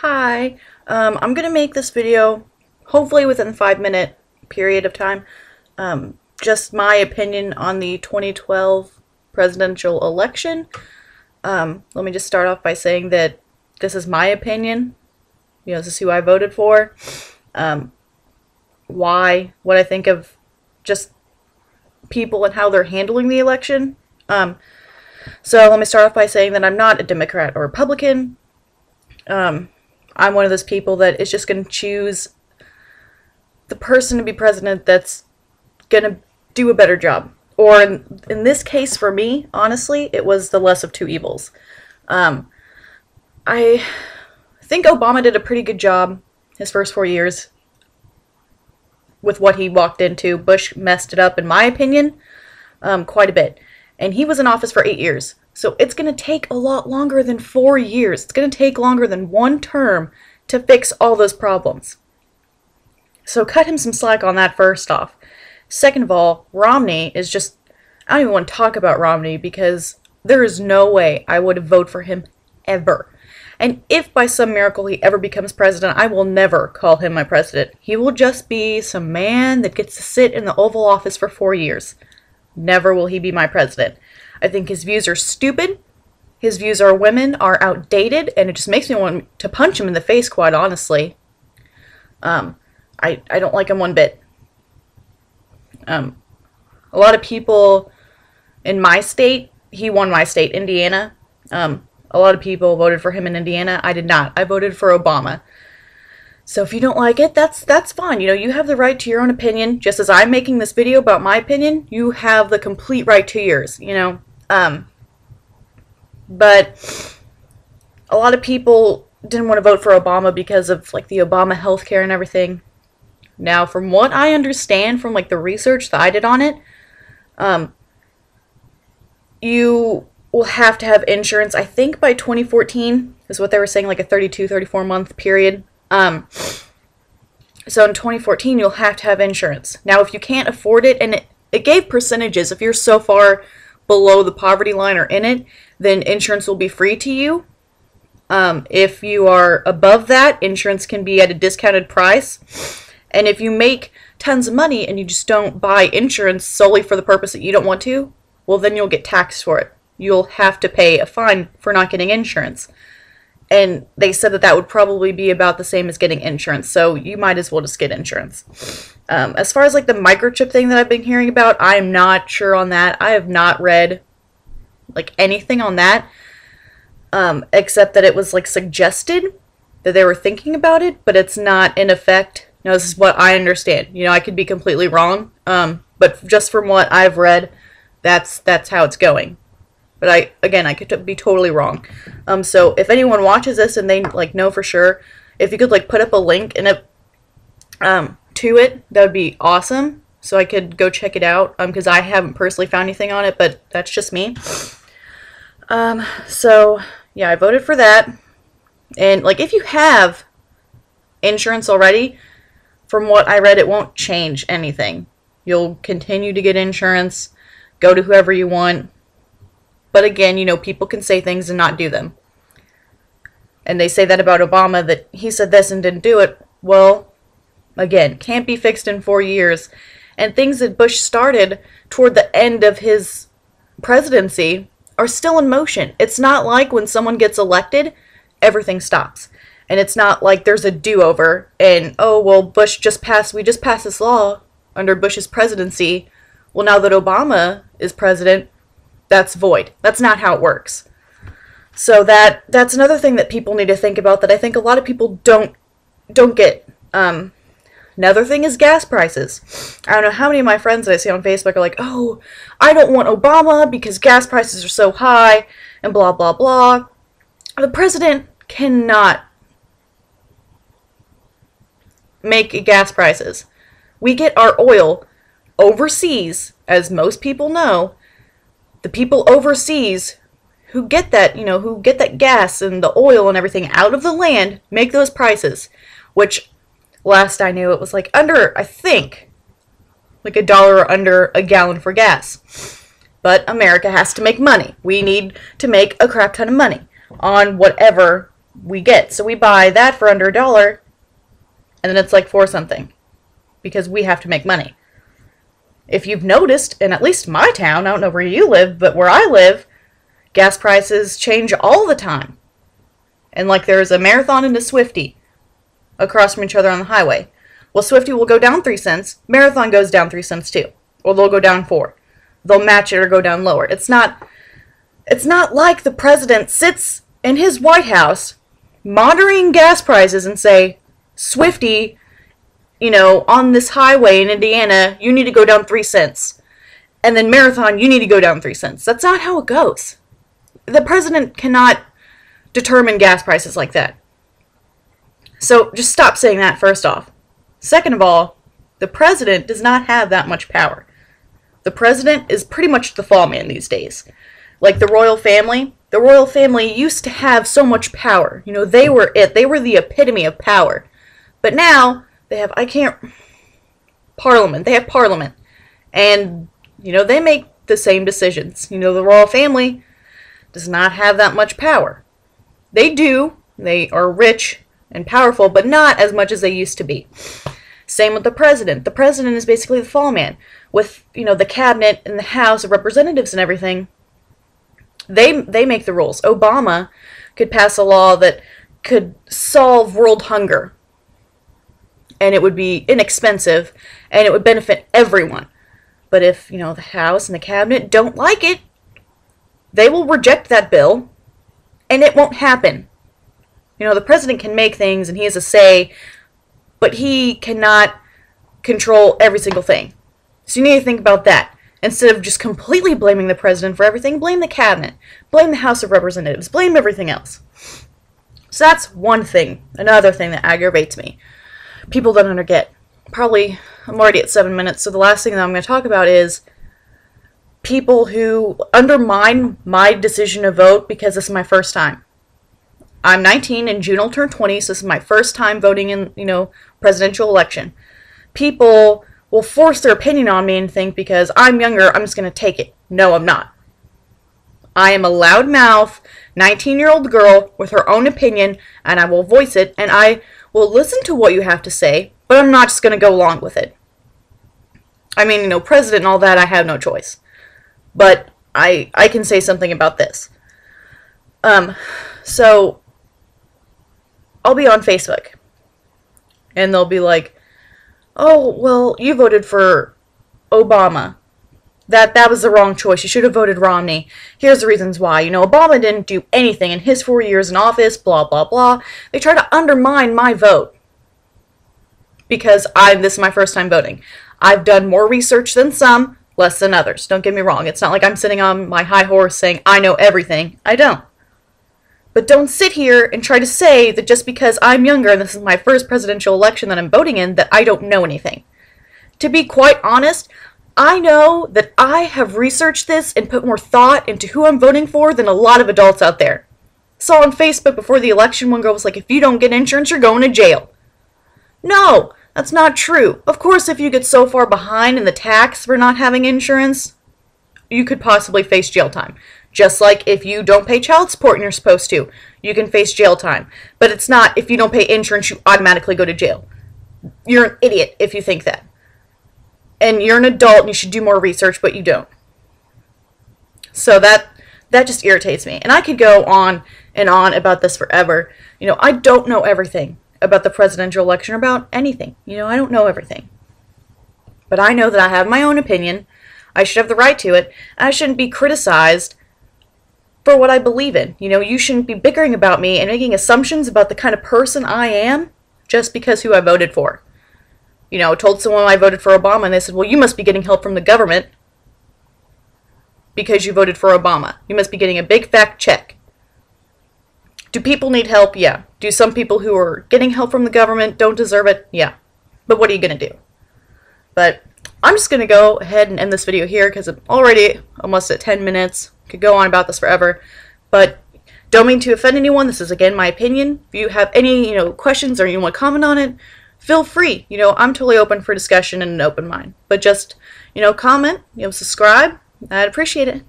Hi, I'm gonna make this video hopefully within a 5-minute period of time. Just my opinion on the 2012 presidential election. Let me just start off by saying that this is my opinion. This is who I voted for. What I think of just people and how they're handling the election. So let me start off by saying that I'm not a Democrat or Republican. I'm one of those people that is just going to choose the person to be president that's going to do a better job. Or in this case for me, honestly, it was the less of two evils. I think Obama did a pretty good job his first 4 years with what he walked into. Bush messed it up, in my opinion, quite a bit. And he was in office for 8 years. So it's going to take a lot longer than 4 years. It's going to take longer than one term to fix all those problems. So cut him some slack on that first off. Second of all, Romney is just... I don't even want to talk about Romney because there is no way I would vote for him ever. And if by some miracle he ever becomes president, I will never call him my president. He will just be some man that gets to sit in the Oval Office for 4 years. Never will he be my president. I think his views are stupid. His views on women are outdated, and it just makes me want to punch him in the face, quite honestly. I don't like him one bit. A lot of people in my state, he won my state, Indiana. A lot of people voted for him in Indiana. I did not. I voted for Obama. So if you don't like it, that's fine. You have the right to your own opinion. Just as I'm making this video about my opinion, you have the complete right to yours, But a lot of people didn't want to vote for Obama because of, the Obama healthcare and everything. Now, from what I understand from, the research that I did on it, you will have to have insurance, I think by 2014, is what they were saying, a 32, 34 month period. So in 2014, you'll have to have insurance. Now, if you can't afford it, and it gave percentages, if you're so far below the poverty line or in it, then insurance will be free to you. If you are above that, insurance can be at a discounted price. And if you make tons of money and you just don't buy insurance solely for the purpose that you don't want to, well, then you'll get taxed for it. You'll have to pay a fine for not getting insurance. And they said that would probably be about the same as getting insurance, so you might as well just get insurance. As far as the microchip thing that I've been hearing about, I'm not sure on that. I have not read anything on that, except that it was suggested that they were thinking about it, but it's not in effect. This is what I understand. I could be completely wrong, but just from what I've read, that's how it's going. But I could be totally wrong. So if anyone watches this and they know for sure, if you could put up a link in it to it, that would be awesome. So I could go check it out. Because I haven't personally found anything on it, but that's just me. So yeah, I voted for that. And if you have insurance already, from what I read, it won't change anything. You'll continue to get insurance. Go to whoever you want. But again, people can say things and not do them. And they say that about Obama, that he said this and didn't do it. Well, again, can't be fixed in 4 years. And things that Bush started toward the end of his presidency are still in motion. It's not like when someone gets elected, everything stops. And it's not like there's a do-over and, oh, well, we just passed this law under Bush's presidency. Well, now that Obama is president, that's void. That's not how it works. So that's another thing that people need to think about that I think a lot of people don't get. Another thing is gas prices. I don't know how many of my friends that I see on Facebook are like, oh, I don't want Obama because gas prices are so high and blah, blah, blah. The president cannot make gas prices. We get our oil overseas, as most people know. The people overseas who get that, who get that gas and the oil and everything out of the land make those prices, which last I knew it was under, I think, $1 or under a gallon for gas. But America has to make money. We need to make a crap ton of money on whatever we get. So we buy that for under $1, and then it's like 4 something, because we have to make money. If you've noticed, in at least my town, I don't know where you live, but where I live, gas prices change all the time. And like there's a Marathon and a Swifty across from each other on the highway. Well, Swifty will go down 3 cents, Marathon goes down 3 cents too. Or they'll go down 4. They'll match it or go down lower. It's not like the president sits in his White House monitoring gas prices and say, Swifty, on this highway in Indiana, you need to go down 3 cents. And then Marathon, you need to go down 3 cents. That's not how it goes. The president cannot determine gas prices like that. So just stop saying that, first off. Second of all, the president does not have that much power. The president is pretty much the fall man these days. Like the royal family used to have so much power. They were it. They were the epitome of power. But now, they have, Parliament. They have Parliament. And, they make the same decisions. The royal family does not have that much power. They do. They are rich and powerful, but not as much as they used to be. Same with the president. The president is basically the fall man. With, the cabinet and the House of Representatives and everything, they make the rules. Obama could pass a law that could solve world hunger. And it would be inexpensive, and it would benefit everyone. But if, the House and the cabinet don't like it, they will reject that bill, and it won't happen. The president can make things, and he has a say, but he cannot control every single thing. So you need to think about that. Instead of just completely blaming the president for everything, blame the cabinet, blame the House of Representatives, blame everything else. So that's one thing. Another thing that aggravates me. People don't get. Probably, I'm already at 7 minutes, so the last thing that I'm going to talk about is people who undermine my decision to vote because this is my first time. I'm 19, in June I'll turn 20, so this is my first time voting in, presidential election. People will force their opinion on me and think because I'm younger, I'm just going to take it. No, I'm not. I am a loudmouth, 19-year-old girl with her own opinion, and I will voice it, and I will listen to what you have to say, but I'm not just going to go along with it. I mean, president and all that, I have no choice. But I can say something about this. So, I'll be on Facebook, and they'll be like, oh, well, you voted for Obama. That was the wrong choice. You should have voted Romney. Here's the reasons why. Obama didn't do anything in his 4 years in office, blah, blah, blah. They try to undermine my vote because this is my first time voting. I've done more research than some, less than others. Don't get me wrong. It's not like I'm sitting on my high horse saying, I know everything. I don't. But don't sit here and try to say that just because I'm younger and this is my first presidential election that I'm voting in, that I don't know anything. To be quite honest, I know that I have researched this and put more thought into who I'm voting for than a lot of adults out there. Saw on Facebook before the election, one girl was like, if you don't get insurance, you're going to jail. No, that's not true. Of course, if you get so far behind in the tax for not having insurance, you could possibly face jail time. Just like if you don't pay child support and you're supposed to, you can face jail time. But it's not if you don't pay insurance, you automatically go to jail. You're an idiot if you think that. And you're an adult and you should do more research, but you don't. So that just irritates me. And I could go on and on about this forever. I don't know everything about the presidential election or about anything. I don't know everything. But I know that I have my own opinion. I should have the right to it. And I shouldn't be criticized for what I believe in. You shouldn't be bickering about me and making assumptions about the kind of person I am just because who I voted for. I told someone I voted for Obama, and they said, well, you must be getting help from the government because you voted for Obama. You must be getting a big fat check. Do people need help? Yeah. Do some people who are getting help from the government don't deserve it? Yeah. But what are you going to do? But I'm just going to go ahead and end this video here because I'm already almost at 10 minutes. Could go on about this forever. But don't mean to offend anyone. This is, again, my opinion. If you have any, questions or you want to comment on it, feel free. I'm totally open for discussion and an open mind. But just, comment, subscribe. I'd appreciate it.